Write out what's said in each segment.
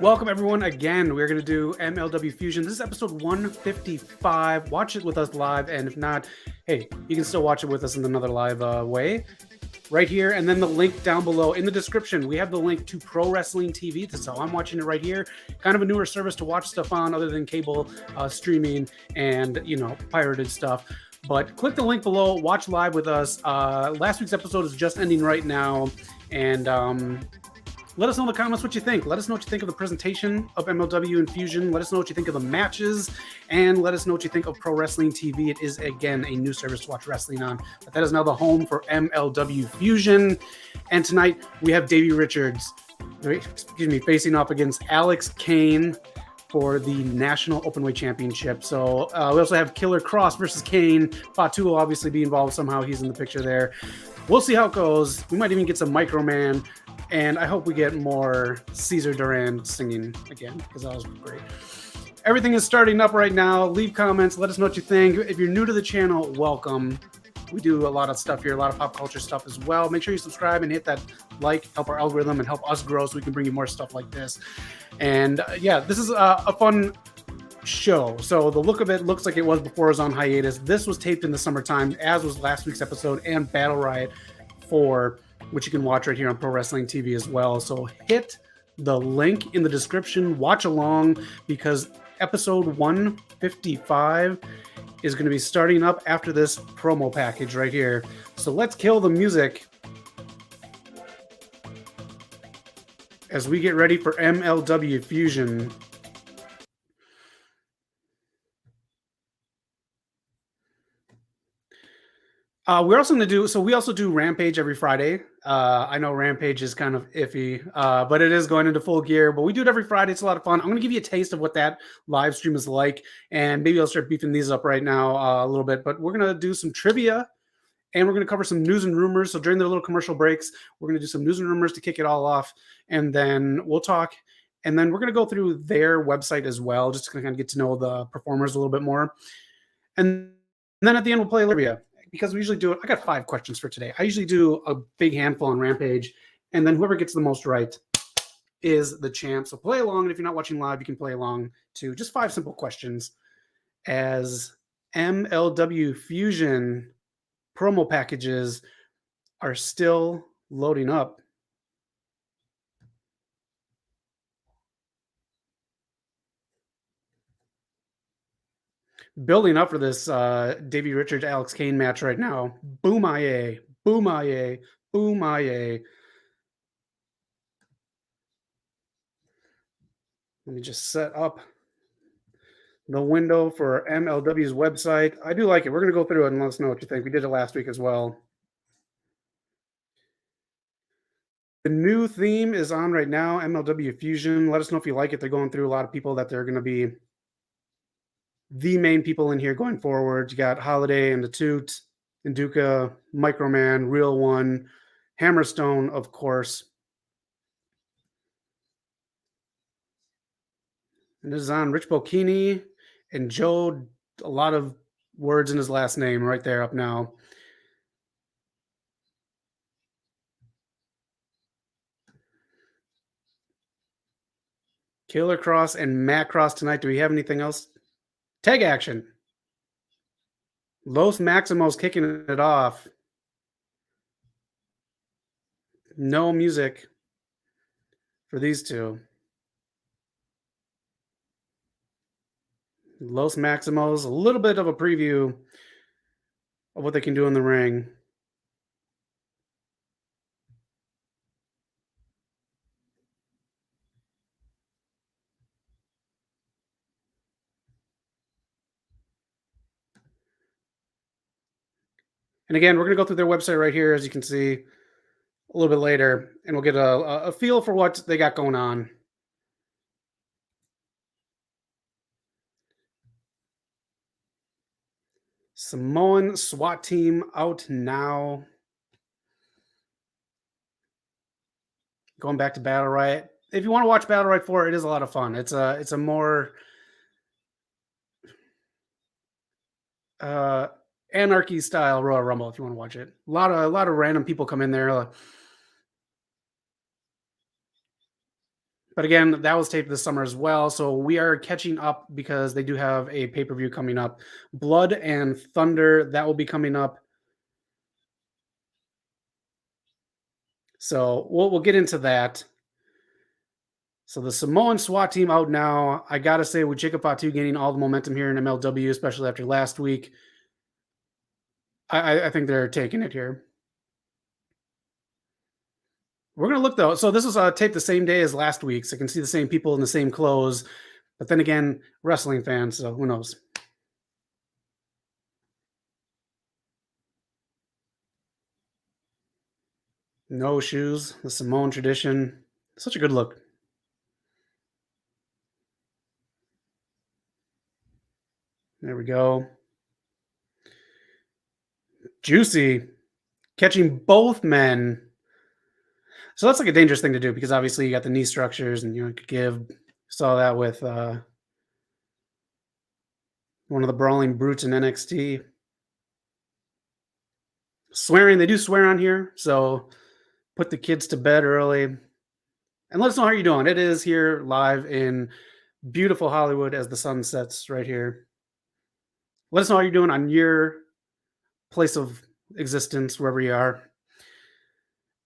Welcome everyone again. We're going to do MLW Fusion. This is episode 155. Watch it with us live, and if not, hey, you can still watch it with us in another live way. Right here, and then the link down below in the description. We have the link to Pro Wrestling TV. That's how I'm watching it right here. Kind of a newer service to watch stuff on, other than cable streaming and pirated stuff. But click the link below. Watch live with us. Last week's episode is just ending right now, and let us know in the comments what you think. Let us know what you think of the presentation of MLW and Fusion. Let us know what you think of the matches. And let us know what you think of Pro Wrestling TV. It is, again, a new service to watch wrestling on. But that is now the home for MLW Fusion. And tonight, we have Davey Richards, facing off against Alex Kane for the National Openweight Championship. So we also have Killer Kross versus Kane. Fatu will obviously be involved somehow. He's in the picture there. We'll see how it goes. We might even get some Microman. And I hope we get more Caesar Duran singing again, because that was great. Everything is starting up right now. Leave comments. Let us know what you think. If you're new to the channel, welcome. We do a lot of stuff here, a lot of pop culture stuff as well. Make sure you subscribe and hit that like, help our algorithm and help us grow so we can bring you more stuff like this. And yeah, this is a fun show. So the look of it looks like it was before it was on hiatus. This was taped in the summertime, as was last week's episode and Battle Riot 4, which you can watch right here on Pro Wrestling TV as well. So hit the link in the description, watch along, because episode 155 is going to be starting up after this promo package right here. So let's kill the music as we get ready for MLW Fusion. We're also going to do, so we also do Rampage every Friday. I know Rampage is kind of iffy, but it is going into full gear. But we do it every Friday. It's a lot of fun. I'm going to give you a taste of what that live stream is like. And maybe I'll start beefing these up right now a little bit. But we're going to do some trivia. And we're going to cover some news and rumors. So during the little commercial breaks, we're going to do some news and rumors to kick it all off. And then we'll talk. And then we're going to go through their website as well, just to kind of get to know the performers a little bit more. And then at the end, we'll play trivia. Because we usually do it, I got 5 questions for today. I usually do a big handful on Rampage, and then whoever gets the most right is the champ. So play along, and if you're not watching live, you can play along to just 5 simple questions as MLW Fusion promo packages are still loading up. Building up for this Davey Richards Alex Kane match right now. Boom-aye, boom-aye, boom-aye. Let me just set up the window for MLW's website. I do like it. We're going to go through it and let us know what you think. We did it last week as well. The new theme is on right now, MLW Fusion. Let us know if you like it. They're going through a lot of people that they're going to be the main people in here going forward. You got Holiday and the Toot, Induka, Microman, Real One, Hammerstone, of course. And this is on Rich Bocchini and Joe. A lot of words in his last name right there up now. Killer Kross and Matt Kross tonight. Do we have anything else? Tag action. Los Maximos kicking it off. No music for these two. Los Maximos, a little bit of a preview of what they can do in the ring. And again, we're going to go through their website right here, as you can see, a little bit later, and we'll get a feel for what they got going on. Samoan SWAT team out now. Going back to Battle Riot. If you want to watch Battle Riot 4, it is a lot of fun. It's a more anarchy style Royal Rumble if you want to watch it. A lot of random people come in there. But again, that was taped this summer as well. So we are catching up because they do have a pay per view coming up. Blood and Thunder, that will be coming up. So we'll get into that. So the Samoan SWAT team out now. I gotta say, with Jacob Fatu gaining all the momentum here in MLW, especially after last week, I think they're taking it here. We're gonna look though. So this was taped the same day as last week, so I can see the same people in the same clothes. But then again, wrestling fans, so who knows? No shoes, the Samoan tradition. Such a good look. There we go. Juicy catching both men. So that's like a dangerous thing to do because obviously you got the knee structures and you could give. Saw that with one of the brawling brutes in NXT. Swearing, they do swear on here, so put the kids to bed early. And let us know how you're doing. It is here live in beautiful Hollywood as the sun sets right here. Let us know how you're doing on your place of existence, wherever you are.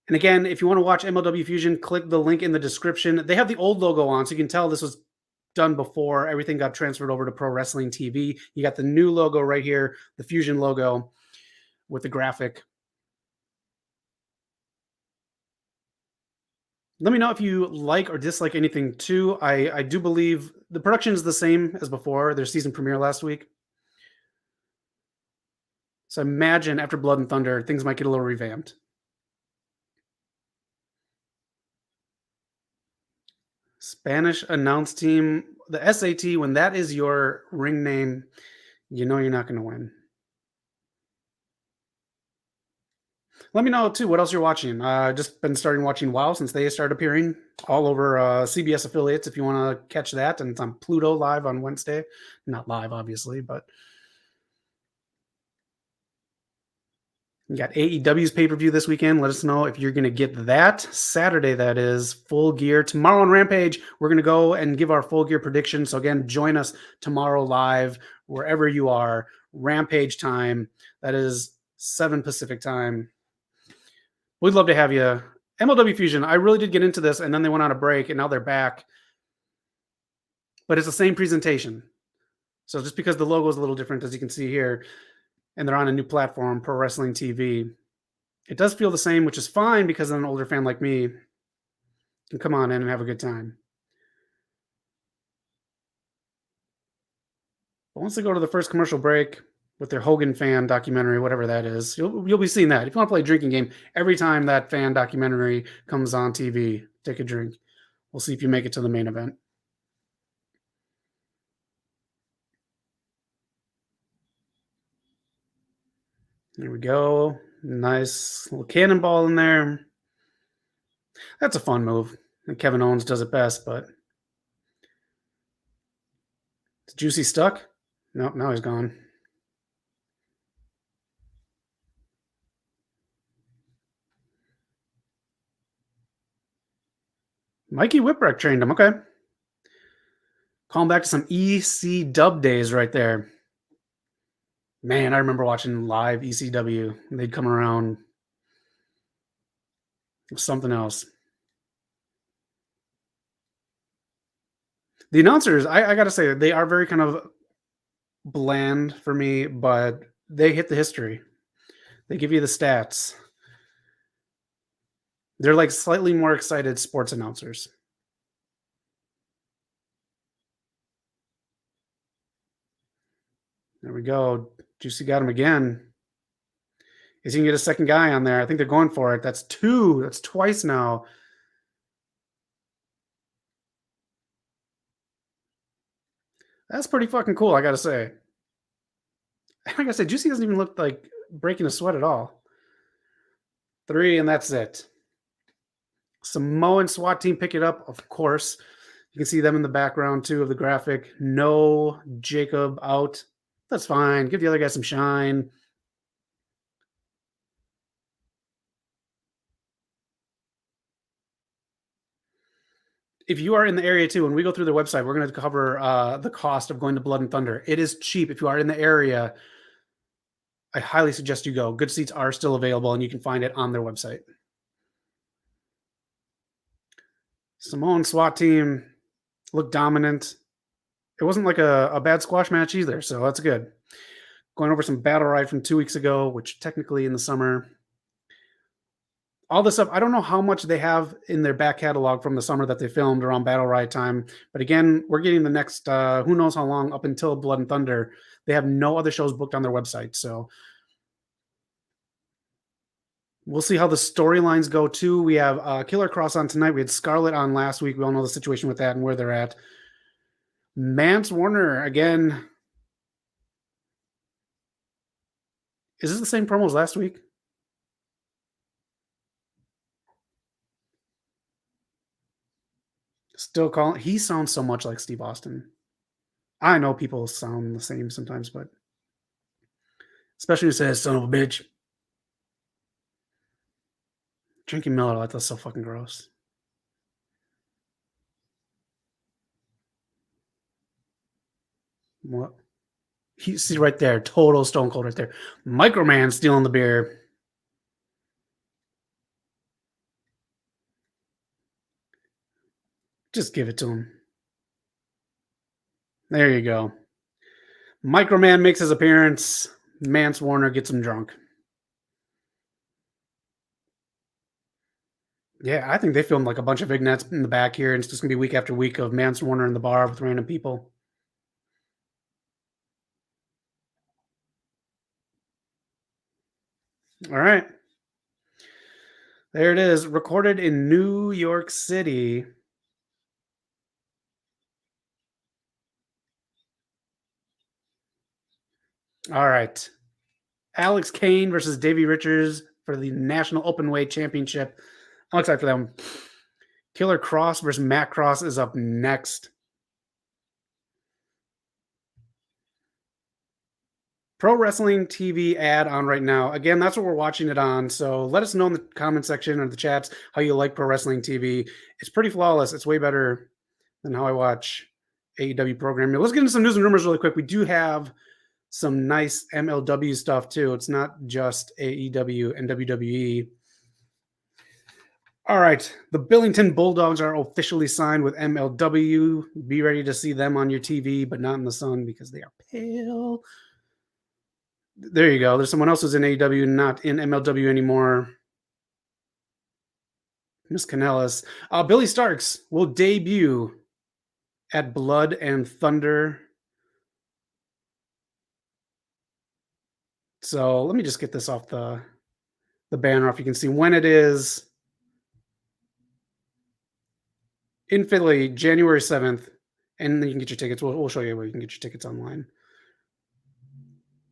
And again, if you want to watch MLW Fusion, click the link in the description. They have the old logo on, so you can tell this was done before everything got transferred over to Pro Wrestling TV. You got the new logo right here, the Fusion logo with the graphic. Let me know if you like or dislike anything too. I do believe the production is the same as before. Their season premiere last week. So imagine after Blood and Thunder, things might get a little revamped. Spanish announce team, the SAT, when that is your ring name, you know you're not going to win. Let me know too what else you're watching. Just been starting watching WoW since they started appearing all over CBS affiliates. If you want to catch that, and it's on Pluto live on Wednesday, not live obviously, but you got AEW's pay per view this weekend. Let us know if you're going to get that Saturday. That is Full Gear tomorrow on Rampage. We're going to go and give our Full Gear prediction. So again, join us tomorrow live wherever you are. Rampage time. That is 7 Pacific time. We'd love to have you. MLW Fusion, I really did get into this, and then they went on a break, and now they're back. But it's the same presentation. So just because the logo is a little different, as you can see here, and they're on a new platform, Pro Wrestling TV, it does feel the same, which is fine because an older fan like me can come on in and have a good time. But once they go to the first commercial break, with their Hogan fan documentary, whatever that is. You'll be seeing that. If you want to play a drinking game, every time that fan documentary comes on TV, take a drink. We'll see if you make it to the main event. There we go. Nice little cannonball in there. That's a fun move. And Kevin Owens does it best, but is Juicy stuck? Nope, now he's gone. Mikey Whipwreck trained him. Okay. Calling back to some EC dub days right there. Man, I remember watching live ECW. They'd come around. Something else. The announcers, I got to say, they are very kind of bland for me, but they hit the history. They give you the stats. They're like slightly more excited sports announcers. There we go. Juicy got him again. Is he going to get a second guy on there? I think they're going for it. That's 2. That's twice now. That's pretty fucking cool, I got to say. Like I said, Juicy doesn't even look like breaking a sweat at all. 3, and that's it. Samoan SWAT team pick it up, of course. You can see them in the background, too, of the graphic. No Jacob out. That's fine. Give the other guy some shine. if you are in the area too, when we go through their website, we're going to cover the cost of going to Blood and Thunder. It is cheap. If you are in the area, I highly suggest you go. Good seats are still available, and you can find it on their website. Samoan SWAT team looked dominant. It wasn't like a bad squash match either, so that's good. Going over some Battle Ride from 2 weeks ago, which technically in the summer. All this stuff, I don't know how much they have in their back catalog from the summer that they filmed around Battle Ride time. But again, we're getting the next, who knows how long, up until Blood and Thunder. They have no other shows booked on their website. So we'll see how the storylines go too. We have Killer Kross on tonight. We had Scarlett on last week. We all know the situation with that and where they're at. Mance Warner, again. Is this the same promo as last week? Still calling. He sounds so much like Steve Austin. I know people sound the same sometimes, but especially when he says "son of a bitch." Drinking Miller Lite, that's so fucking gross. What? See right there, total Stone Cold right there. Microman stealing the beer. Just give it to him. There you go. Microman makes his appearance. Mance Warner gets him drunk. Yeah, I think they filmed like a bunch of vignettes in the back here, and it's just gonna be week after week of Mance Warner in the bar with random people. All right. There it is, recorded in New York City. All right. Alex Kane versus Davey Richards for the National Openweight Championship. I'm excited for them. Killer Kross versus Matt Cross is up next. Pro Wrestling TV ad on right now. Again, that's what we're watching it on. So let us know in the comment section or the chats how you like Pro Wrestling TV. It's pretty flawless. It's way better than how I watch AEW programming. Let's get into some news and rumors really quick. We do have some nice MLW stuff too. It's not just AEW and WWE. All right. The Billington Bulldogs are officially signed with MLW. Be ready to see them on your TV, but not in the sun because they are pale. There you go. There's someone else who's in AEW, not in MLW anymore. Miss Kanellis. Billy Starks will debut at Blood and Thunder. So let me just get this off the banner off. You can see when it is. In Philly, January 7th. And then you can get your tickets. We'll show you where you can get your tickets online.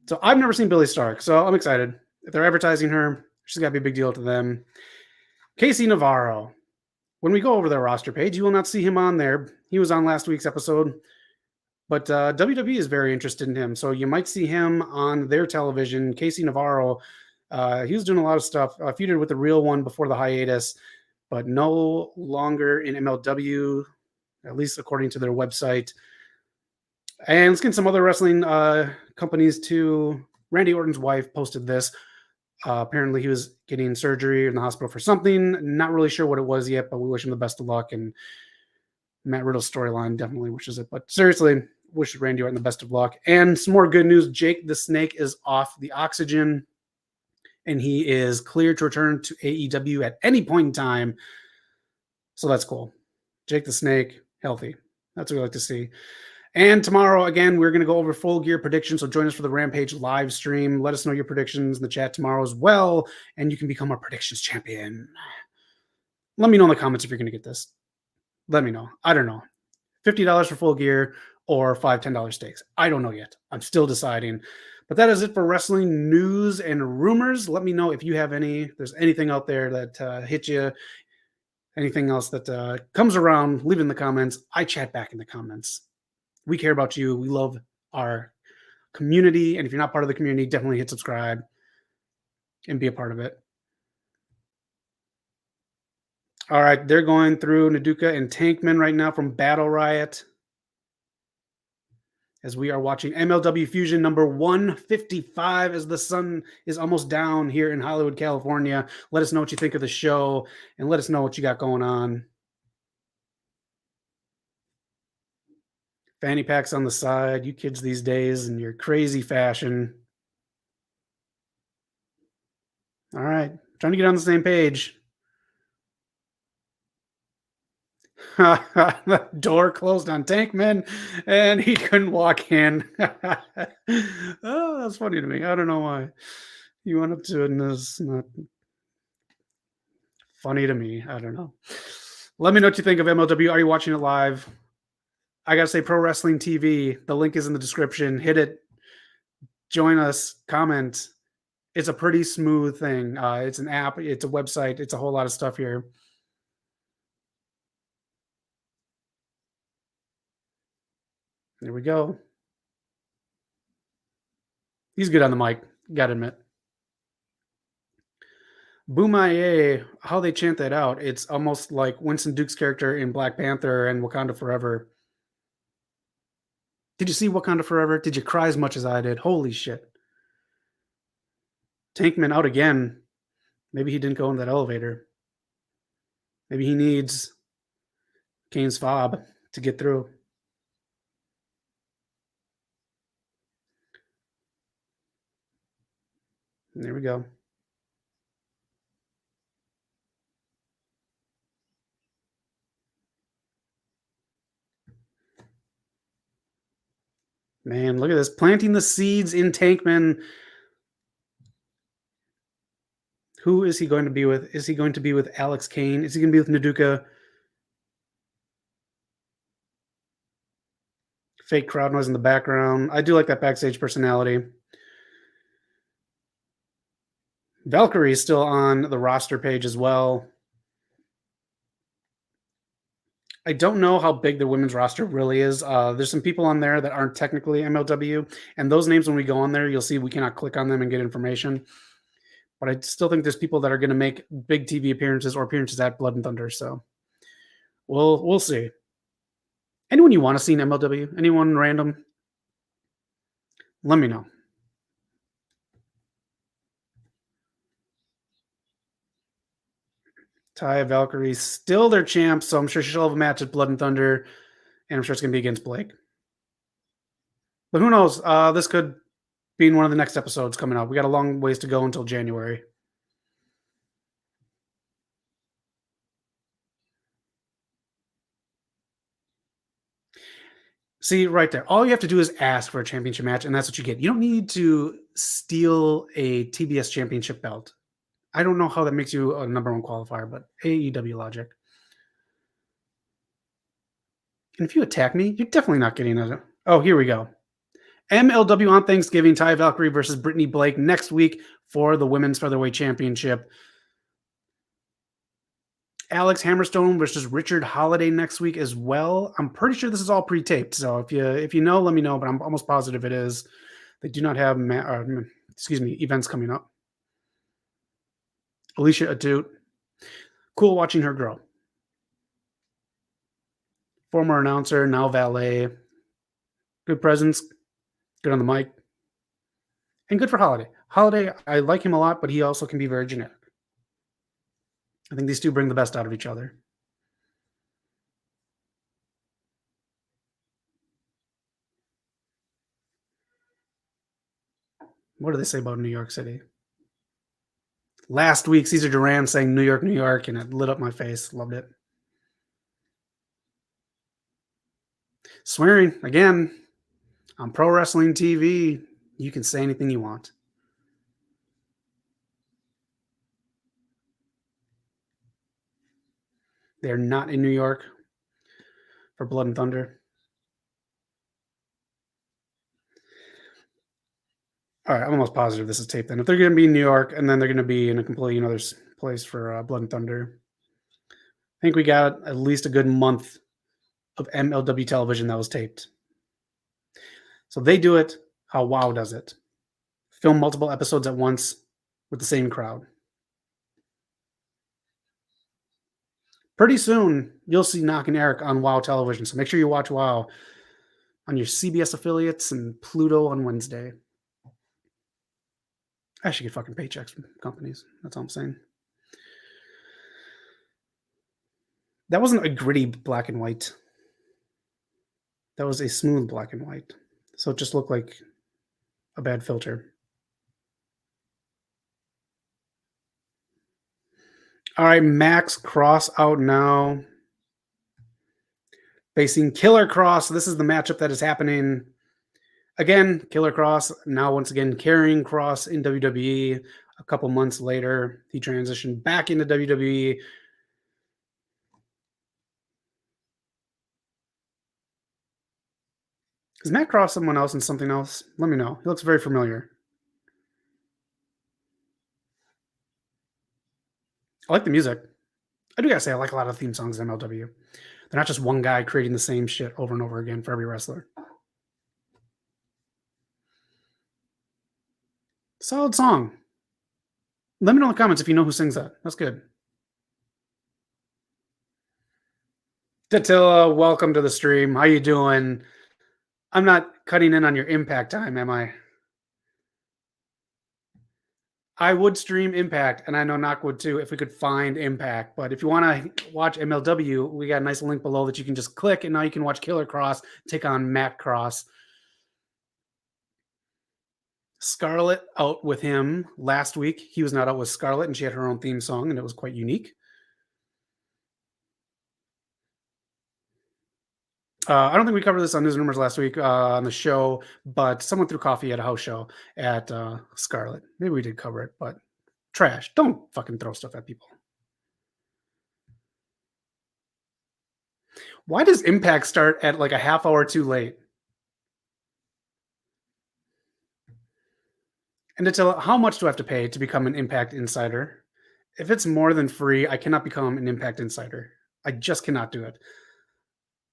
So I've never seen Billy Stark, so I'm excited. If they're advertising her, she's got to be a big deal to them. Casey Navarro. When we go over their roster page, you will not see him on there. He was on last week's episode. But WWE is very interested in him, so you might see him on their television. Casey Navarro, he was doing a lot of stuff. Feuded with the Real One before the hiatus, but no longer in MLW, at least according to their website. And let's get some other wrestling companies too. Randy Orton's wife posted this. Apparently he was getting surgery in the hospital for something. Not really sure what it was yet, but we wish him the best of luck. And Matt Riddle's storyline definitely wishes it. But seriously, wish Randy Orton the best of luck. And some more good news. Jake the Snake is off the oxygen, and he is cleared to return to AEW at any point in time. So that's cool. Jake the Snake, healthy. That's what we like to see. And tomorrow, again, we're going to go over Full Gear predictions. So join us for the Rampage live stream. Let us know your predictions in the chat tomorrow as well. And you can become our predictions champion. Let me know in the comments if you're going to get this. Let me know. I don't know. $50 for Full Gear or $5, $10 stakes. I don't know yet. I'm still deciding. But that is it for wrestling news and rumors. Let me know if you have any. There's anything out there that hit you. Anything else that comes around, leave it in the comments. I chat back in the comments. We care about you. We love our community. And if you're not part of the community, definitely hit subscribe and be a part of it. All right, they're going through Naduka and Tankman right now from Battle Riot as we are watching MLW Fusion number 155 as the sun is almost down here in Hollywood, California. Let us know what you think of the show and let us know what you got going on. Fanny packs on the side, you kids these days and your crazy fashion. All right, trying to get on the same page. The door closed on Tankman and he couldn't walk in. Oh, that's funny to me. I don't know why. He went up to it and it's not funny to me. I don't know. Let me know what you think of MLW. Are you watching it live? I gotta say, Pro Wrestling TV. The link is in the description. Hit it. Join us. Comment. It's a pretty smooth thing. It's an app. It's a website. It's a whole lot of stuff here. There we go. He's good on the mic. Gotta admit. Boomaye, how they chant that out, it's almost like Winston Duke's character in Black Panther and Wakanda Forever. Did you see Wakanda Forever? Did you cry as much as I did? Holy shit. Tankman out again. Maybe he didn't go in that elevator. Maybe he needs Kane's fob to get through. And there we go. Man, look at this. Planting the seeds in Tankman. Who is he going to be with? Is he going to be with Alex Kane? Is he going to be with Naduka? Fake crowd noise in the background. I do like that backstage personality. Valkyrie is still on the roster page as well. I don't know how big the women's roster really is. There's some people on there that aren't technically MLW, and those names, when we go on there, you'll see we cannot click on them and get information. But I still think there's people that are going to make big TV appearances or appearances at Blood and Thunder. So we'll see. Anyone you want to see in MLW? Anyone random? Let me know. Taya Valkyrie still their champs, so I'm sure she'll have a match at Blood and Thunder, and I'm sure it's going to be against Blake. But who knows? This could be in one of the next episodes coming up. We got a long ways to go until January. See, right there. All you have to do is ask for a championship match, and that's what you get. You don't need to steal a TBS championship belt. I don't know how that makes you a number one qualifier, but AEW logic. And if you attack me, you're definitely not getting it. Oh, here we go. MLW on Thanksgiving, Taya Valkyrie versus Brittany Blake next week for the Women's Featherweight Championship. Alex Hammerstone versus Richard Holiday next week as well. I'm pretty sure this is all pre-taped, so if you know, let me know. But I'm almost positive it is. They do not have events coming up. Alicia Atut, cool watching her grow. Former announcer, now valet. Good presence, good on the mic, and good for Holiday. Holiday, I like him a lot, but he also can be very generic. I think these two bring the best out of each other. What do they say about New York City? Last week, Cesar Duran saying New York, New York, and it lit up my face. Loved it. Swearing, again, on Pro Wrestling TV, you can say anything you want. They're not in New York for Blood and Thunder. All right, I'm almost positive this is taped then. If they're going to be in New York and then they're going to be in a completely another place for Blood and Thunder, I think we got at least a good month of MLW television that was taped. So they do it how WoW does it. Film multiple episodes at once with the same crowd. Pretty soon, you'll see Knock and Eric on WoW television. So make sure you watch WoW on your CBS affiliates and Pluto on Wednesday. I should get fucking paychecks from companies. That's all I'm saying. That wasn't a gritty black and white. That was a smooth black and white. So it just looked like a bad filter. All right, Max Kross out now. Facing Killer Kross. This is the matchup that is happening. Again, Killer Kross now once again carrying Kross in WWE. A couple months later, he transitioned back into WWE. Is Matt Kross someone else and something else? Let me know. He looks very familiar. I like the music. I do gotta say, I like a lot of theme songs in MLW. They're not just one guy creating the same shit over and over again for every wrestler. Solid song. Let me know in the comments if you know who sings that. That's good. Datilla, welcome to the stream. How you doing? I'm not cutting in on your Impact time, am I? I would stream Impact, and I know Knock would too if we could find Impact. But if you want to watch MLW, we got a nice link below that you can just click, and now you can watch Killer Kross take on Matt Kross. Scarlett out with him last week. He was not out with Scarlett, and she had her own theme song, and it was quite unique. I don't think we covered this on News and Rumors last week on the show, but someone threw coffee at a house show at Scarlett. Maybe we did cover it, but trash. Don't fucking throw stuff at people. Why does Impact start at like a half hour too late? And to tell how much do I have to pay to become an Impact Insider? If it's more than free, I cannot become an Impact Insider. I just cannot do it.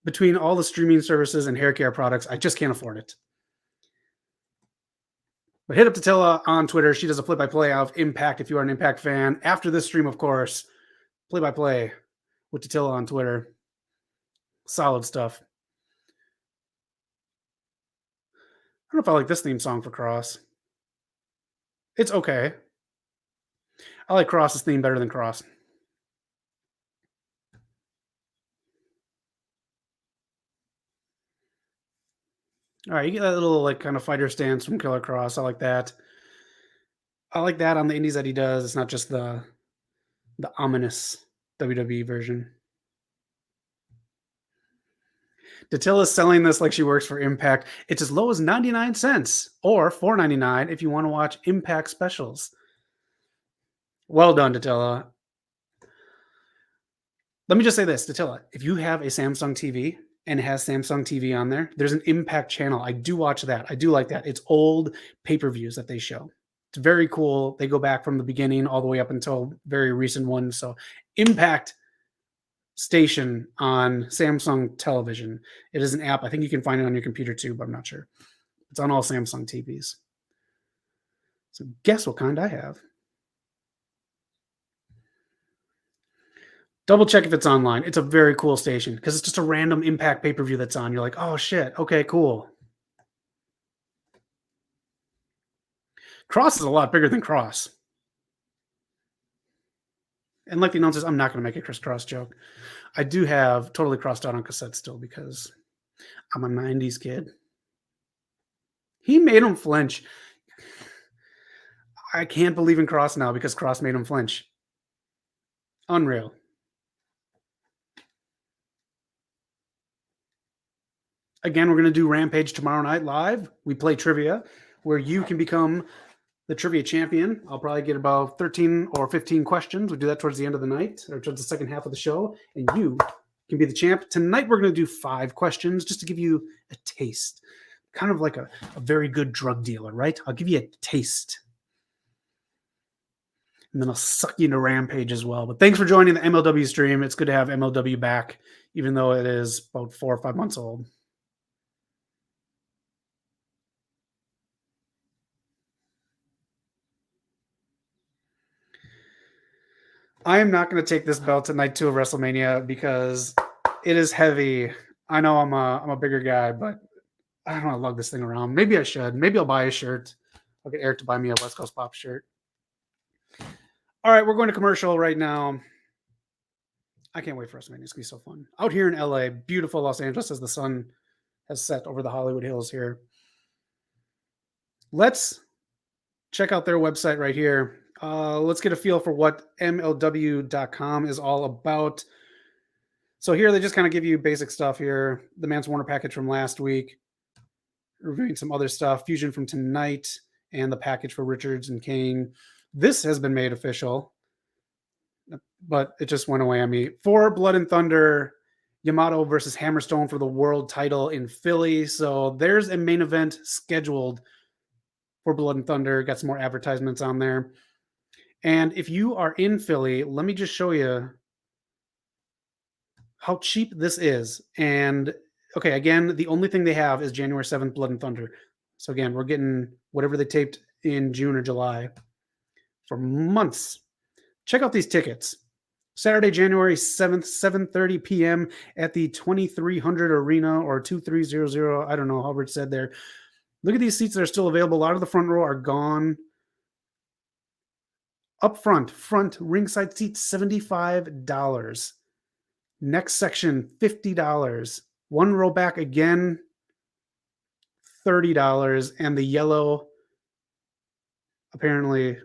Between all the streaming services and hair care products, I just can't afford it. But hit up Tatilla on Twitter. She does a play-by-play of Impact if you are an Impact fan. After this stream, of course, play-by-play with Tatilla on Twitter. Solid stuff. I don't know if I like this theme song for Kross. It's okay. I like Kross's theme better than Kross. All right, you get that little like kind of fighter stance from Killer Kross. I like that. I like that on the indies that he does. It's not just the ominous WWE version. Datilla's selling this like she works for Impact. It's as low as 99 cents or $4.99 if you want to watch Impact specials. Well done, Datilla. Let me just say this, Datilla. If you have a Samsung TV and it has Samsung TV on there, there's an Impact channel. I do watch that. I do like that. It's old pay-per-views that they show. It's very cool. They go back from the beginning all the way up until very recent ones. So Impact station on Samsung television. It is an app. I think you can find it on your computer too, but I'm not sure. It's on all Samsung TVs. So guess what kind I have? Double check if it's online. It's a very cool station because it's just a random Impact pay-per-view that's on. You're like, oh shit, okay, cool. Kross is a lot bigger than Kross. And like the announcers, I'm not going to make a Chris Kross joke. I do have Totally Crossed Out on cassette still because I'm a 90s kid. He made him flinch. I can't believe in Kross now because Kross made him flinch. Unreal. Again, we're going to do Rampage tomorrow night live. We play trivia where you can become the trivia champion. I'll probably get about 13 or 15 questions. We'll do that towards the end of the night or towards the second half of the show. And you can be the champ. Tonight, we're going to do 5 questions just to give you a taste. Kind of like a very good drug dealer, right? I'll give you a taste. And then I'll suck you into Rampage as well. But thanks for joining the MLW stream. It's good to have MLW back, even though it is about 4 or 5 months old. I am not going to take this belt to night 2 of WrestleMania because it is heavy. I know I'm a bigger guy, but I don't want to lug this thing around. Maybe I should. Maybe I'll buy a shirt. I'll get Eric to buy me a West Coast Pop shirt. All right, we're going to commercial right now. I can't wait for WrestleMania. It's going to be so fun. Out here in LA, beautiful Los Angeles as the sun has set over the Hollywood Hills here. Let's check out their website right here. Let's get a feel for what MLW.com is all about. So here they just kind of give you basic stuff here. The Mance Warner package from last week, reviewing some other stuff, Fusion from tonight, and the package for Richards and Kane. This has been made official, but it just went away on me. For Blood and Thunder, Yamato versus Hammerstone for the world title in Philly. So there's a main event scheduled for Blood and Thunder. Got some more advertisements on there. And if you are in Philly, let me just show you how cheap this is. And okay, again, the only thing they have is January 7th, Blood and Thunder. So again, we're getting whatever they taped in June or July for months. Check out these tickets. Saturday, January 7th, 7:30 p.m. at the 2300 Arena or 2300. I don't know, however it's said there. Look at these seats that are still available. A lot of the front row are gone. Up front ringside seat, $75. Next section, $50. One row back again, $30. And the yellow, apparently,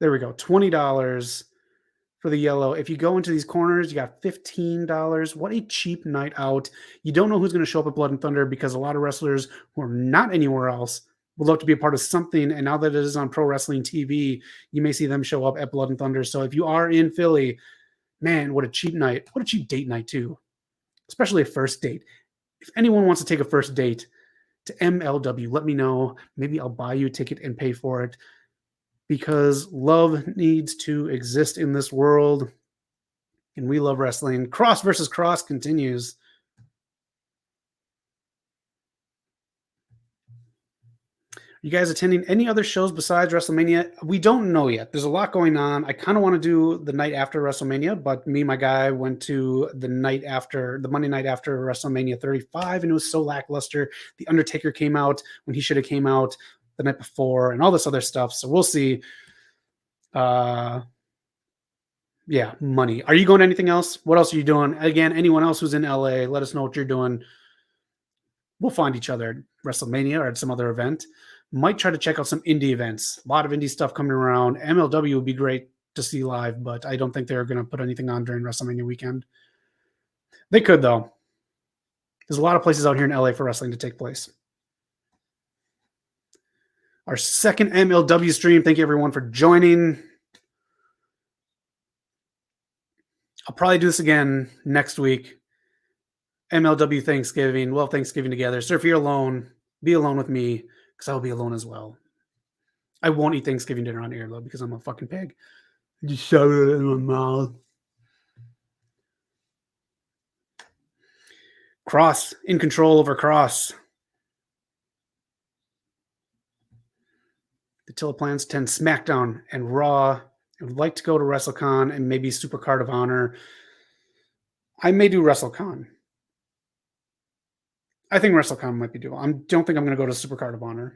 there we go, $20 for the yellow. If you go into these corners, you got $15. What a cheap night out. You don't know who's going to show up at Blood and Thunder because a lot of wrestlers who are not anywhere else would love to be a part of something. And now that it is on Pro Wrestling TV, you may see them show up at Blood and Thunder. So if you are in Philly, man, what a cheap night. What a cheap date night, too. Especially a first date. If anyone wants to take a first date to MLW, let me know. Maybe I'll buy you a ticket and pay for it. Because love needs to exist in this world. And we love wrestling. Kross versus Kross continues. You guys attending any other shows besides WrestleMania? We don't know yet. There's a lot going on. I kind of want to do the night after WrestleMania, but me and my guy went to the Monday night after WrestleMania 35, and it was so lackluster. The Undertaker came out when he should have came out the night before, and all this other stuff. So we'll see. Yeah, money. Are you going to anything else? What else are you doing? Again, anyone else who's in LA, let us know what you're doing. We'll find each other at WrestleMania or at some other event. Might try to check out some indie events. A lot of indie stuff coming around. MLW would be great to see live, but I don't think they're going to put anything on during WrestleMania weekend. They could, though. There's a lot of places out here in LA for wrestling to take place. Our second MLW stream. Thank you, everyone, for joining. I'll probably do this again next week. MLW Thanksgiving. Well, Thanksgiving together. So if you're alone, be alone with me because I will be alone as well. I won't eat Thanksgiving dinner on air, though, because I'm a fucking pig. Just shove it in my mouth. Kross in control over Kross. The Tilla plans 10 SmackDown and Raw. I would like to go to WrestleCon and maybe Supercard of Honor. I may do WrestleCon. I think WrestleCon might be doable. I don't think I'm going to go to Supercard of Honor.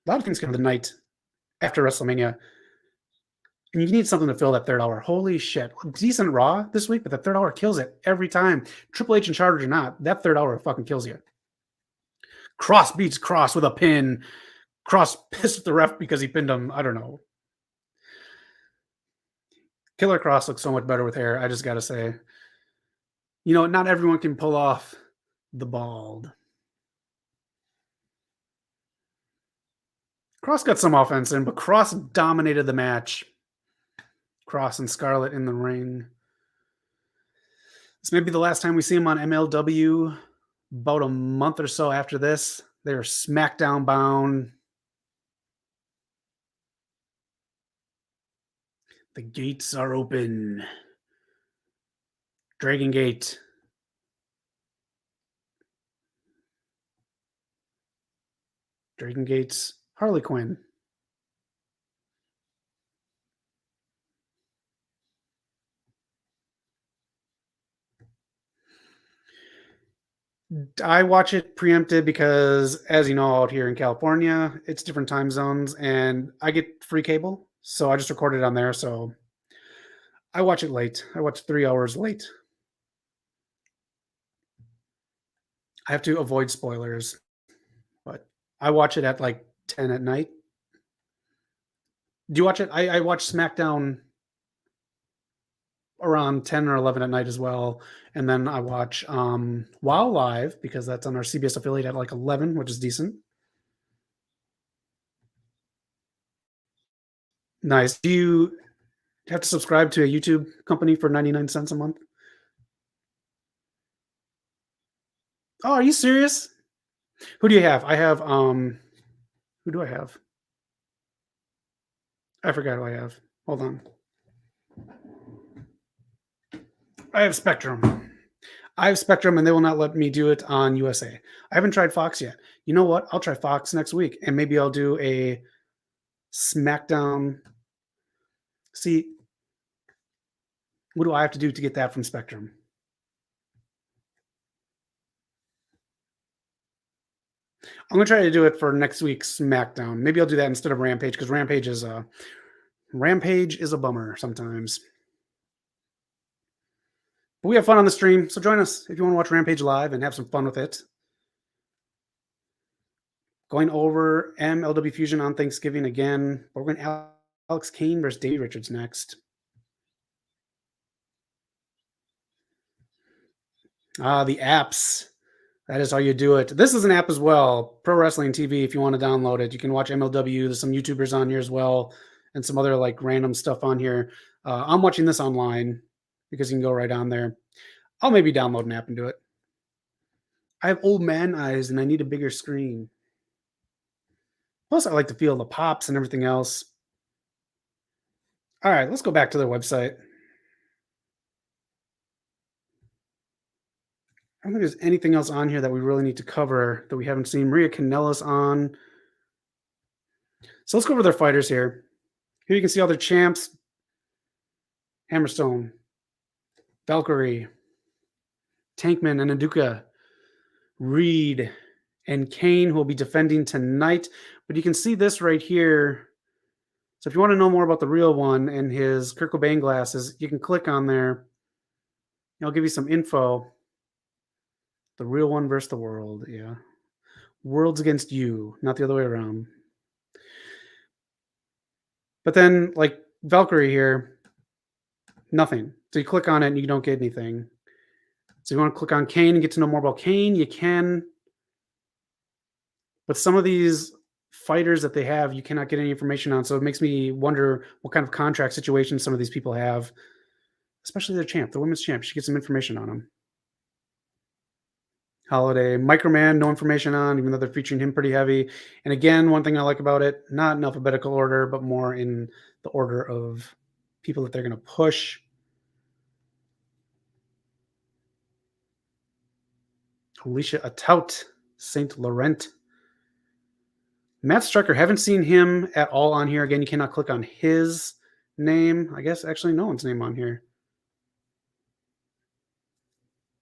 A lot of things come the night after WrestleMania. And you need something to fill that third hour. Holy shit. Decent Raw this week, but the third hour kills it every time. Triple H in charge or not, that third hour fucking kills you. Kross beats Kross with a pin. Kross pissed at the ref because he pinned him. I don't know. Killer Kross looks so much better with hair. I just got to say. You know, not everyone can pull off the bald. Kross got some offense in, but Kross dominated the match. Kross and Scarlett in the ring. This may be the last time we see him on MLW. About a month or so after this, they are SmackDown bound. The gates are open. Dragon Gate. Dragon Gate's Harley Quinn. I watch it preempted because, as you know, out here in California, it's different time zones, and I get free cable, so I just record it on there. So I watch it late. I watch 3 hours late. I have to avoid spoilers, but I watch it at like 10 at night. Do you watch it? I watch SmackDown around 10 or 11 at night as well. And then I watch WoW Live because that's on our CBS affiliate at like 11, which is decent. Nice. Do you have to subscribe to a YouTube company for 99 cents a month? Oh, are you serious? Who do you have? I have who do I have? I forgot who I have. Hold on. I have Spectrum. I have Spectrum and they will not let me do it on USA. I haven't tried Fox yet. You know what? I'll try Fox next week and maybe I'll do a SmackDown. See, what do I have to do to get that from Spectrum? I'm gonna try to do it for next week's SmackDown. Maybe I'll do that instead of Rampage because Rampage is a bummer sometimes. But we have fun on the stream, so join us if you want to watch Rampage live and have some fun with it. Going over MLW Fusion on Thanksgiving again. But we're going Alex Kane versus Davey Richards next. The apps. That is how you do it. This is an app as well. Pro Wrestling TV, if you want to download it. You can watch MLW. There's some YouTubers on here as well and some other like random stuff on here. I'm watching this online because you can go right on there. I'll maybe download an app and do it. I have old man eyes and I need a bigger screen. Plus, I like to feel the pops and everything else. All right, let's go back to their website. I don't think there's anything else on here that we really need to cover that we haven't seen. Maria Kanellis on. So let's go over their fighters here. Here you can see all their champs. Hammerstone, Valkyrie, Tankman, and Aduka, Reed, and Kane, who will be defending tonight. But you can see this right here. So if you want to know more about the real one and his Kurt Cobain glasses, you can click on there. I'll give you some info. The real one versus the world. Yeah. World's against you, not the other way around. But then, like Valkyrie here, nothing. So you click on it and you don't get anything. So you want to click on Kane and get to know more about Kane, you can. But some of these fighters that they have, you cannot get any information on. So it makes me wonder what kind of contract situation some of these people have, especially their champ, the women's champ. She gets some information on him. Holiday, Microman, no information on, even though they're featuring him pretty heavy. And again, one thing I like about it, not in alphabetical order, but more in the order of people that they're going to push. Alicia Atout, Saint Laurent. Matt Striker, haven't seen him at all on here. Again, you cannot click on his name. I guess actually no one's name on here.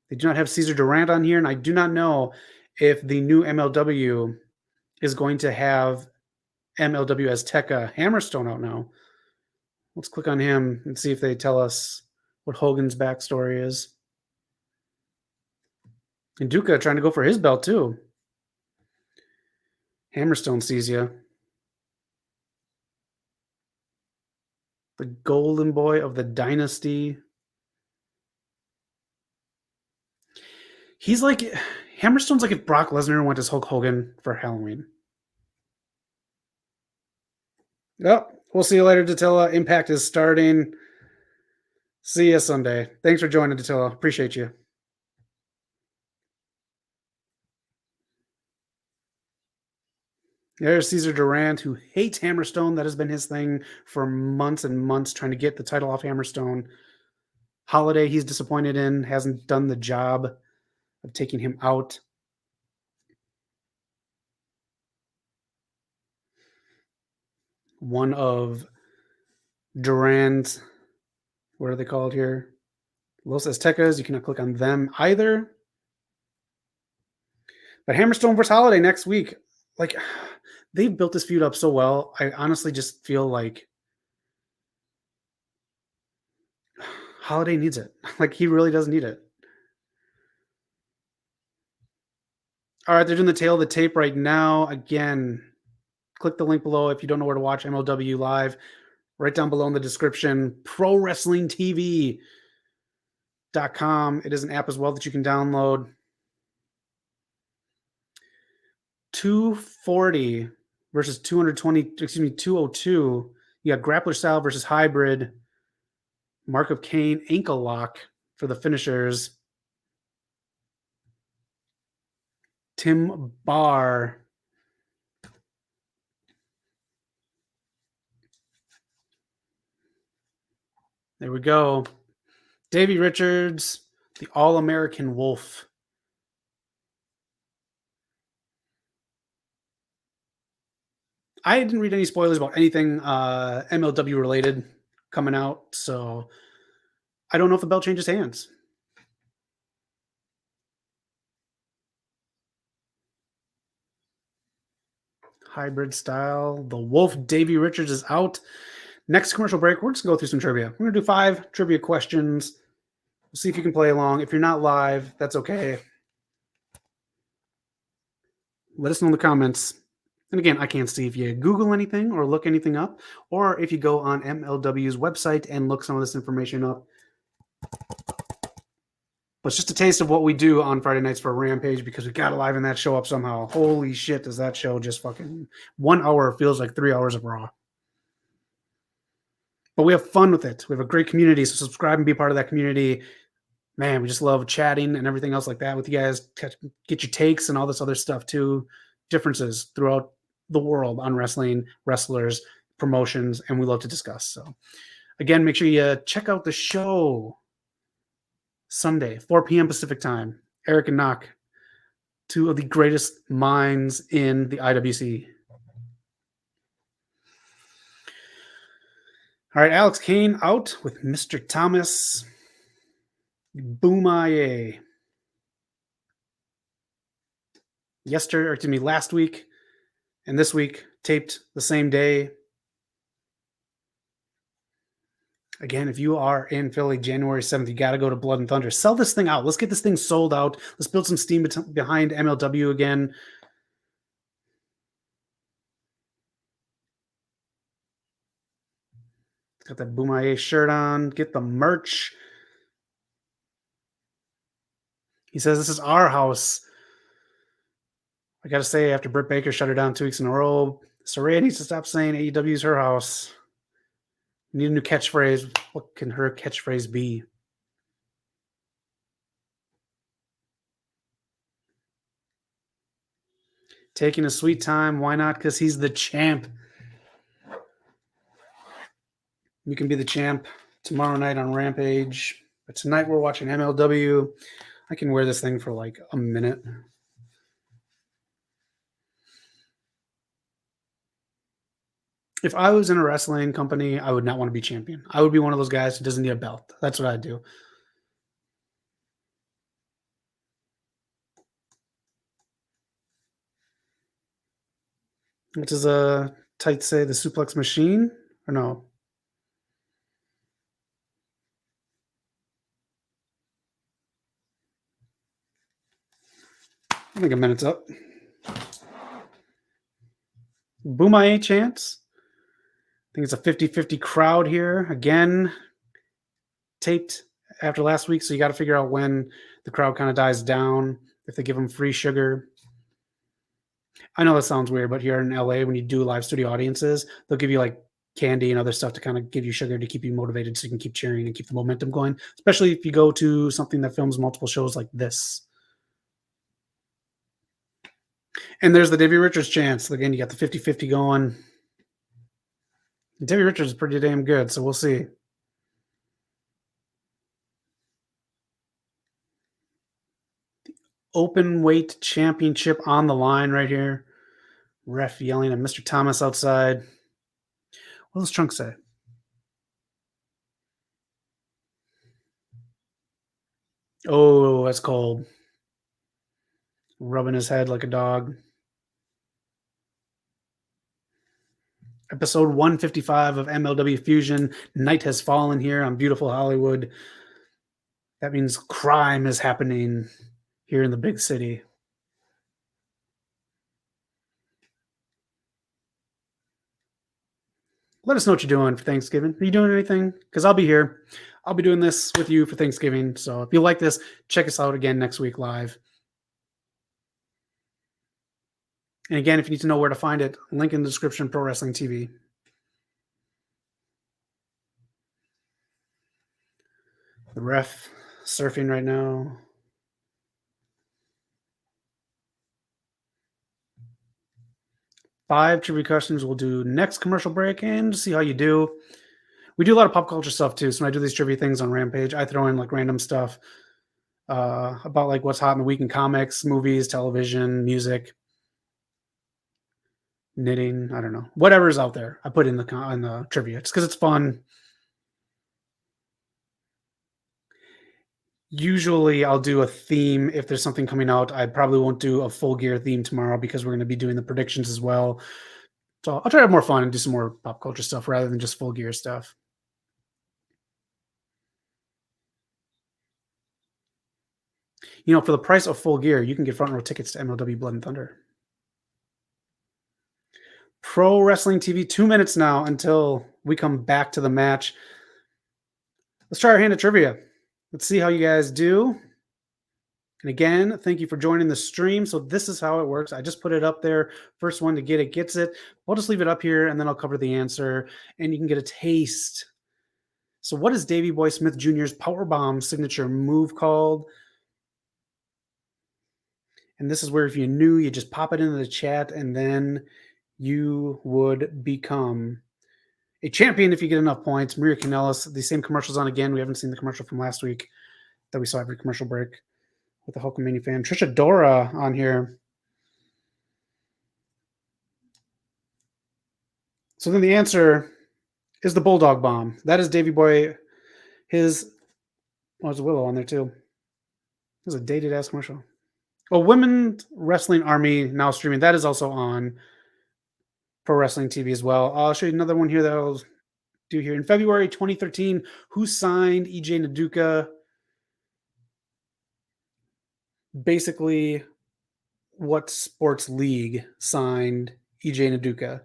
They do not have Cesar Durant on here, and I do not know if the new MLW is going to have MLW Azteca Hammerstone out now. Let's click on him and see if they tell us what Hogan's backstory is. And Duca trying to go for his belt too. Hammerstone sees you. The golden boy of the dynasty. He's like, Hammerstone's like if Brock Lesnar went as Hulk Hogan for Halloween. Yep. We'll see you later, Datilla. Impact is starting. See you Sunday. Thanks for joining, Datilla. Appreciate you. There's Cesar Durant, who hates Hammerstone. That has been his thing for months and months, trying to get the title off Hammerstone. Holiday, he's disappointed in, hasn't done the job of taking him out. one of Duran's, what are they called here? Los Aztecas. You cannot click on them either. But Hammerstone versus Holiday next week. Like, they've built this feud up so well. I honestly just feel like Holiday needs it. Like, he really does need it. All right, they're doing the tail of the tape right now. Again, click the link below if you don't know where to watch MLW live. Right down below in the description, ProWrestlingTV.com. It is an app as well that you can download. 240 versus 202. You got grappler style versus hybrid. Mark of Kane ankle lock for the finishers. Tim Barr. There we go. Davey Richards, the All-American Wolf. I didn't read any spoilers about anything MLW related coming out, so I don't know if the belt changes hands. Hybrid style. The Wolf, Davey Richards, is out. Next commercial break, we're just going to go through some trivia. We're going to do 5 trivia questions. We'll see if you can play along. If you're not live, that's okay. Let us know in the comments. And again, I can't see if you Google anything or look anything up, or if you go on MLW's website and look some of this information up. But it's just a taste of what we do on Friday nights for Rampage, because we got to liven that show up somehow. Holy shit, does that show just fucking 1 hour feels like 3 hours of Raw. But we have fun with it. We have a great community, so subscribe and be part of that community. Man, we just love chatting and everything else like that with you guys. Get your takes and all this other stuff too. Differences throughout the world on wrestling, wrestlers, promotions, and we love to discuss. So again, make sure you check out the show Sunday, 4 p.m. Pacific time. Eric and Knock, 2 of the greatest minds in the IWC. All right, Alex Kane out with Mr. Thomas. Boomaye. Last week and this week taped the same day. Again, if you are in Philly January 7th, you got to go to Blood and Thunder. Sell this thing out. Let's get this thing sold out. Let's build some steam behind MLW again. Got that Boomaye shirt on. Get the merch. He says, this is our house. I got to say, after Britt Baker shut her down 2 weeks in a row, Saraya needs to stop saying AEW is her house. We need a new catchphrase. What can her catchphrase be? Taking a sweet time. Why not? Because he's the champ. You can be the champ tomorrow night on Rampage. But tonight we're watching MLW. I can wear this thing for like a minute. If I was in a wrestling company, I would not want to be champion. I would be one of those guys who doesn't need a belt. That's what I'd do. What does a tight say? The suplex machine? Or no? I think a minute's up. Boomaye chance. I think it's a 50-50 crowd here. Again, taped after last week, so you got to figure out when the crowd kind of dies down, if they give them free sugar. I know that sounds weird, but here in LA, when you do live studio audiences, they'll give you like candy and other stuff to kind of give you sugar to keep you motivated so you can keep cheering and keep the momentum going, especially if you go to something that films multiple shows like this. And there's the Davey Richards chance. Again, you got the 50-50 going. Davey Richards is pretty damn good, so we'll see. The open weight championship on the line right here. Ref yelling at Mr. Thomas outside. What does Trunks say? Oh, that's cold. Rubbing his head like a dog. Episode 155 of MLW Fusion. Night has fallen here on beautiful Hollywood. That means crime is happening here in the big city. Let us know what you're doing for Thanksgiving. Are you doing anything? Because I'll be here. I'll be doing this with you for Thanksgiving. So if you like this, check us out again next week live. And again, if you need to know where to find it, link in the description, Pro Wrestling TV. The ref surfing right now. Five trivia questions we'll do next commercial break and see how you do. We do a lot of pop culture stuff too. So when I do these trivia things on Rampage, I throw in like random stuff about like what's hot in the week in comics, movies, television, music, knitting. I don't know, whatever's out there. I put in the trivia just because it's fun. Usually I'll do a theme if there's something coming out. I probably won't do a full gear theme tomorrow because we're going to be doing the predictions as well. So I'll try to have more fun and do some more pop culture stuff rather than just full gear stuff. You know, for the price of full gear, you can get front row tickets to MLW Blood and Thunder. Pro Wrestling TV, 2 minutes now until we come back to the match. Let's try our hand at trivia. Let's see how you guys do. And again, thank you for joining the stream. So this is how it works. I just put it up there. First one to get it gets it. I'll just leave it up here and then I'll cover the answer and you can get a taste. So what is Davey Boy Smith Jr.'s powerbomb signature move called? And this is where if you knew, you just pop it into the chat and then you would become a champion if you get enough points. Maria Kanellis, the same commercials on again. We haven't seen the commercial from last week that we saw every commercial break with the Hulkamania fan. Trisha Dora on here. So then the answer is the Bulldog Bomb. That is Davey Boy. There's Willow on there too. There's a dated ass commercial. Well, Women's Wrestling Army now streaming. That is also on Pro Wrestling TV as well. I'll show you another one here that I'll do here. In February 2013, who signed EJ Naduka? Basically, what sports league signed EJ Naduka?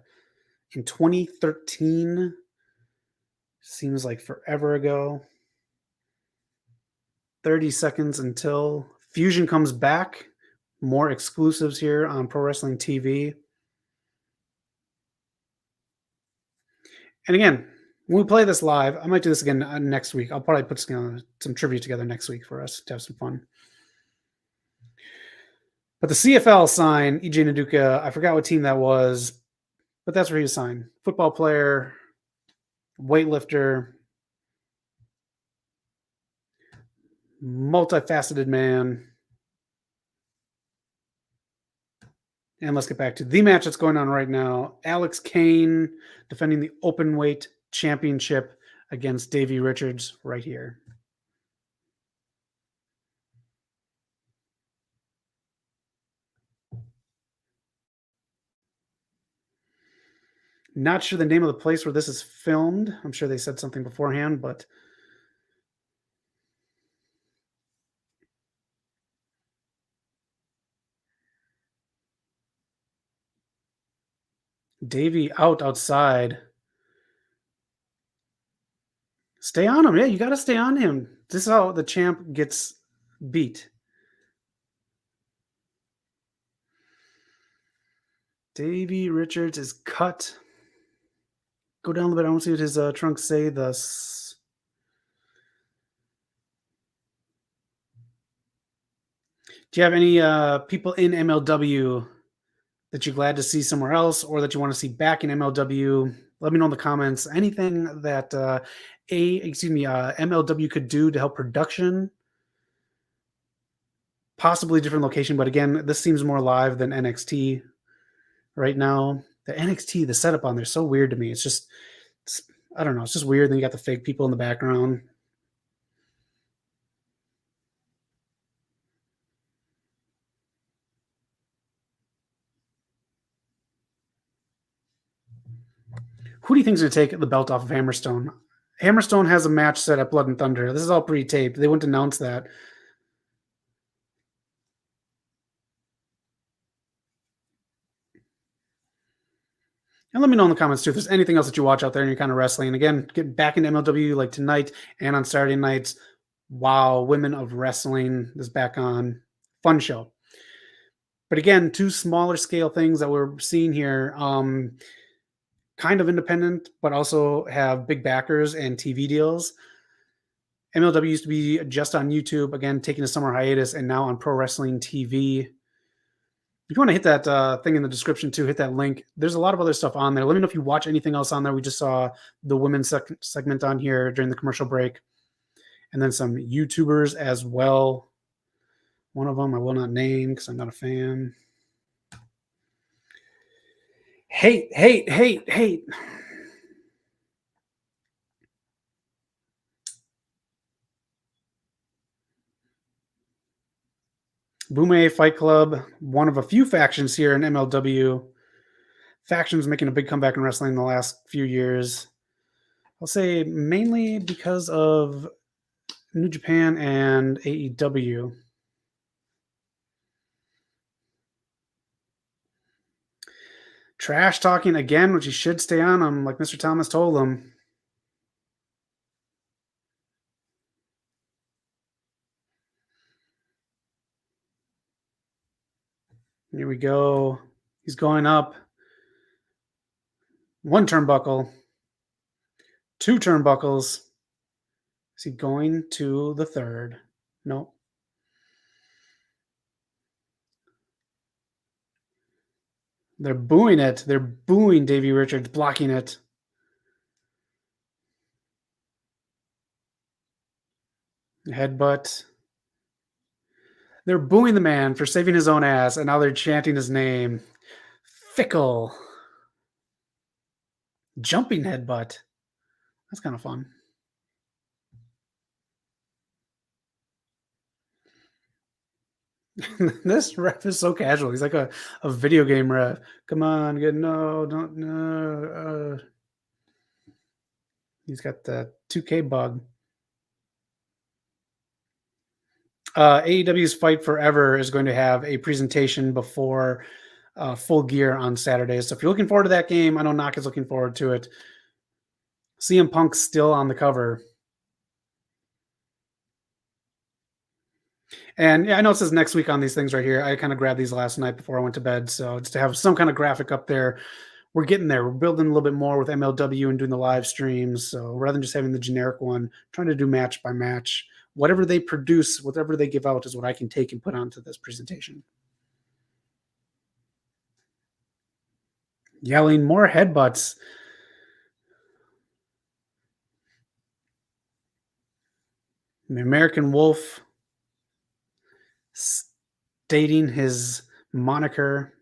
In 2013, seems like forever ago. 30 seconds until Fusion comes back. More exclusives here on Pro Wrestling TV. And again, when we play this live, I might do this again next week. I'll probably put some trivia together next week for us to have some fun. But the CFL signed EJ Naduka. I forgot what team that was, but that's where he was signed. Football player, weightlifter, multifaceted man. And let's get back to the match that's going on right now. Alex Kane defending the openweight championship against Davey Richards right here. Not sure the name of the place where this is filmed. I'm sure they said something beforehand, but Davey outside. Stay on him. Yeah, you got to stay on him. This is how the champ gets beat. Davey Richards is cut. Go down a little bit. I want to see what his trunks say. Thus, do you have any people in MLW that you're glad to see somewhere else or that you want to see back in MLW? Let me know in the comments. Anything that MLW could do to help production. Possibly a different location, but again, this seems more live than NXT right now. The NXT, the setup on there is so weird to me. It's just I don't know. It's just weird. Then you got the fake people in the background. Who do you think is going to take the belt off of Hammerstone? Hammerstone has a match set at Blood and Thunder. This is all pre-taped. They wouldn't announce that. And let me know in the comments too if there's anything else that you watch out there and you're kind of wrestling. Again, get back into MLW like tonight and on Saturday nights. Wow, Women of Wrestling is back on. Fun show. But again, two smaller scale things that we're seeing here. Kind of independent, but also have big backers and TV deals. MLW used to be just on YouTube, again, taking a summer hiatus, and now on Pro Wrestling TV. If you want to hit that thing in the description too, hit that link. There's a lot of other stuff on there. Let me know if you watch anything else on there. We just saw the women's segment on here during the commercial break, and then some YouTubers as well. One of them I will not name because I'm not a fan. Hate, hate, hate, hate. Boumet Fight Club, one of a few factions here in MLW. Factions making a big comeback in wrestling in the last few years. I'll say mainly because of New Japan and AEW. Trash talking again, which he should stay on him, like Mr. Thomas told him. Here we go. He's going up. One turnbuckle. Two turnbuckles. Is he going to the third? No. They're booing it. They're booing Davey Richards, blocking it. Headbutt. They're booing the man for saving his own ass, and now they're chanting his name. Fickle. Jumping headbutt. That's kind of fun. This ref is so casual. He's like a video game ref. Come on, good. No, don't. No. He's got the 2K bug. AEW's Fight Forever is going to have a presentation before Full Gear on Saturday. So if you're looking forward to that game, I know Knock is looking forward to it. CM Punk's still on the cover. And yeah, I know it says next week on these things right here. I kind of grabbed these last night before I went to bed. So just to have some kind of graphic up there. We're getting there. We're building a little bit more with MLW and doing the live streams. So rather than just having the generic one, trying to do match by match. Whatever they produce, whatever they give out is what I can take and put onto this presentation. Yelling more headbutts. The American Wolf stating his moniker.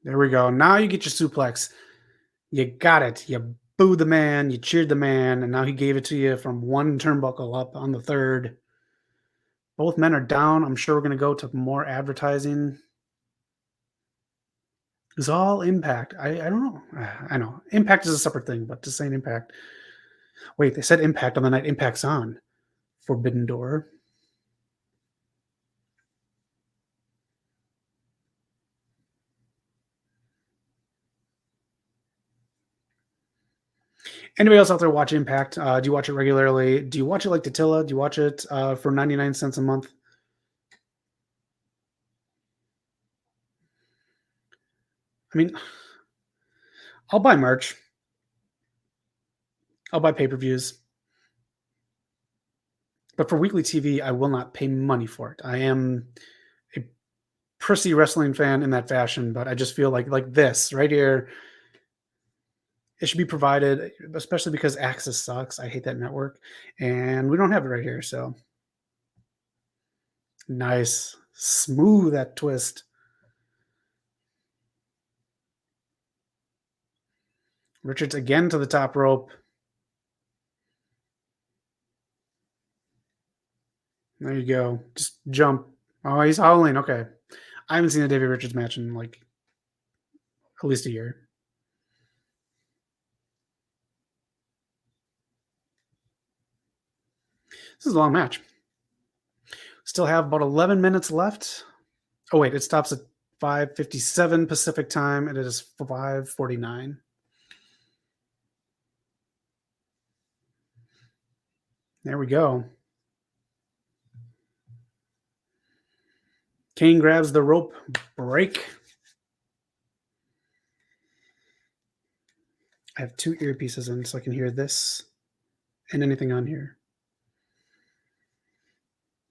There we go. Now you get your suplex. You got it. You booed the man. You cheered the man. And now he gave it to you from one turnbuckle up on the third. Both men are down. I'm sure we're going to go to more advertising. It's all Impact. I don't know. I know. Impact is a separate thing, but just saying Impact. Wait, they said Impact on the night Impact's on. Forbidden Door. Anybody else out there watch Impact? Do you watch it regularly? Do you watch it like Tatilla? Do you watch it for 99 cents a month? I mean, I'll buy merch. I'll buy pay-per-views. But for weekly TV, I will not pay money for it. I am a prissy wrestling fan in that fashion, but I just feel like this right here, it should be provided, especially because Access sucks. I hate that network, and we don't have it right here. So nice, smooth that twist. Richards again to the top rope. There you go. Just jump. Oh, he's howling. Okay. I haven't seen a Davey Richards match in like at least a year. This is a long match. Still have about 11 minutes left. Oh, wait. It stops at 5:57 Pacific time, and it is 5:49. There we go. Kane grabs the rope break. I have 2 earpieces in so I can hear this and anything on here.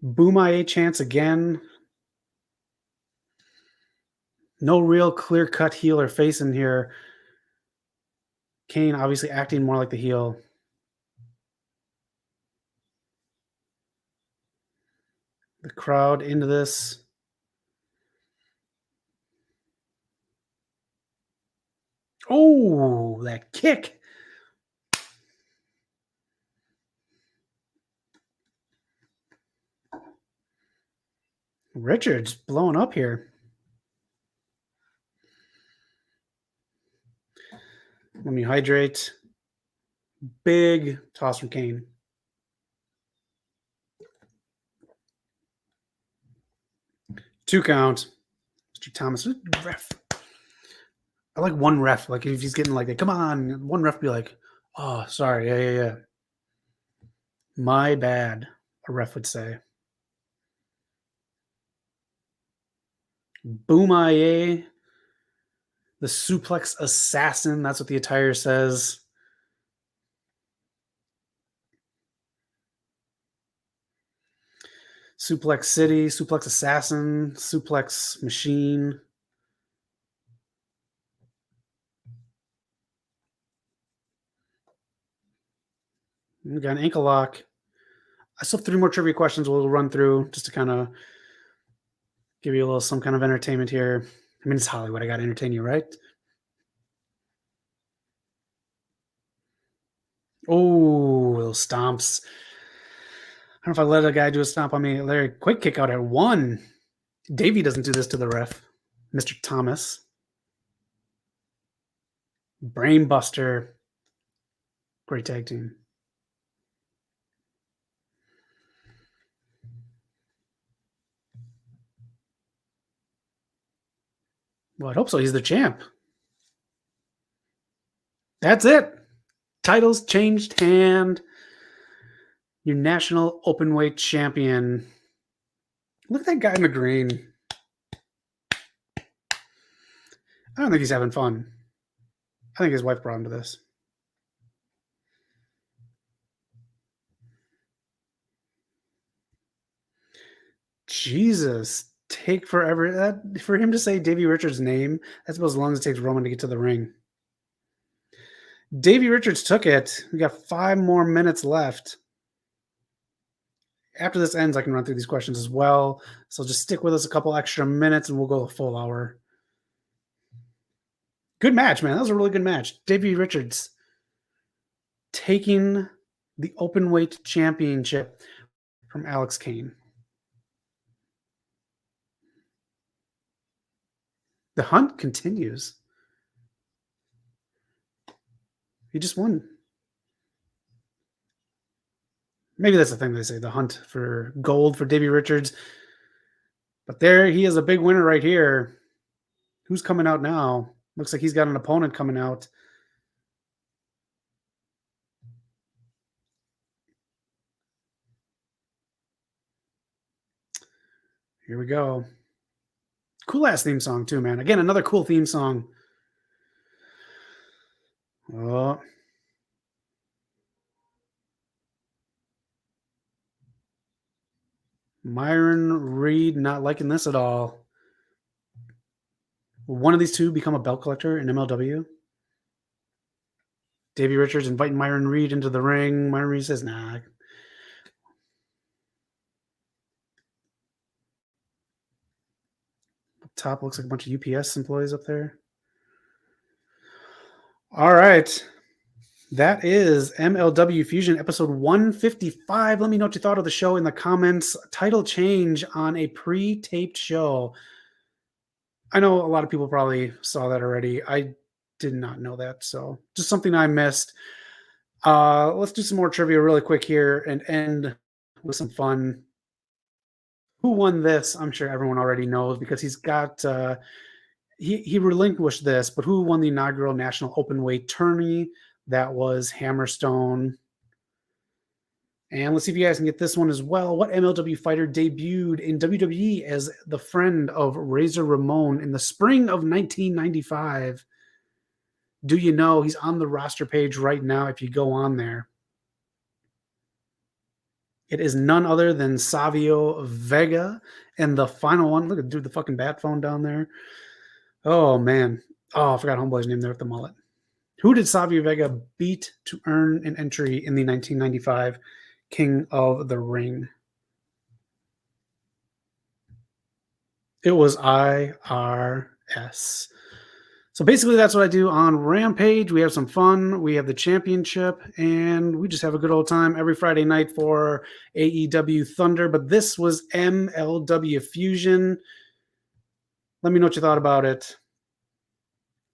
Boomaye chance again. No real clear-cut heel or face in here. Kane obviously acting more like the heel. The crowd into this. Oh, that kick. Richards blowing up here. Let me hydrate. Big toss from Kane. Two count. Mr. Thomas. Ref. I like one ref. Like if he's getting like, come on, one ref be like, oh, sorry. Yeah. My bad, a ref would say. Boomaye, the suplex assassin. That's what the attire says. Suplex City, Suplex Assassin, Suplex Machine. We got an ankle lock. I still have 3 more trivia questions we'll run through just to kind of give you a little some kind of entertainment here. I mean, it's Hollywood. I got to entertain you, right? Oh, little stomps. I don't know if I let a guy do a stomp on me. Larry, quick kick out at 1. Davey doesn't do this to the ref. Mr. Thomas. Brain Buster. Great tag team. Well, I hope so. He's the champ. That's it. Titles changed hand. Your national openweight champion. Look at that guy in the green. I don't think he's having fun. I think his wife brought him to this. Jesus. Take forever. That for him to say Davey Richards' name, that's about as long as it takes Roman to get to the ring. Davey Richards took it. We got 5 more minutes left. After this ends, I can run through these questions as well. So just stick with us a couple extra minutes and we'll go a full hour. Good match, man. That was a really good match. Davey Richards taking the openweight championship from Alex Kane. The hunt continues. He just won. Maybe that's the thing they say, the hunt for gold for Davey Richards. But there he is, a big winner right here. Who's coming out now? Looks like he's got an opponent coming out. Here we go. Cool ass theme song too, man. Again, another cool theme song. Oh. Myron Reed not liking this at all. Will one of these two become a belt collector in MLW? Davey Richards inviting Myron Reed into the ring. Myron Reed says, nah. Up top looks like a bunch of UPS employees up there. All right. That is MLW Fusion episode 155. Let me know what you thought of the show in the comments. Title change on a pre-taped show. I know a lot of people probably saw that already. I did not know that, so just something I missed. Let's do some more trivia really quick here and end with some fun. Who won this? I'm sure everyone already knows because he's got he relinquished this, but who won the inaugural national openweight tourney? That was Hammerstone. And let's see if you guys can get this one as well. What MLW fighter debuted in WWE as the friend of Razor Ramon in the spring of 1995? Do you know? He's on the roster page right now if you go on there. It is none other than Savio Vega. And the final one, look at dude, the fucking bat phone down there. Oh, man. Oh, I forgot Homeboy's name there with the mullet. Who did Savio Vega beat to earn an entry in the 1995 King of the Ring? It was IRS. So basically, that's what I do on Rampage. We have some fun. We have the championship, and we just have a good old time every Friday night for AEW Thunder. But this was MLW Fusion. Let me know what you thought about it.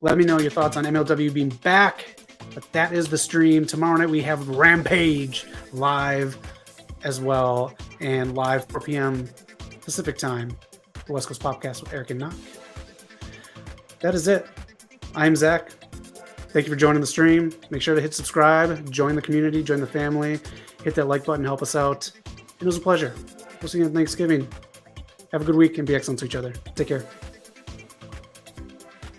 Let me know your thoughts on MLW being back. But that is the stream. Tomorrow night, we have Rampage live as well, and live 4 p.m. Pacific time. The West Coast Podcast with Eric and Knock. That is it. I'm Zach. Thank you for joining the stream. Make sure to hit subscribe, join the community, join the family, hit that like button, help us out. It was a pleasure. We'll see you on Thanksgiving. Have a good week and be excellent to each other. Take care.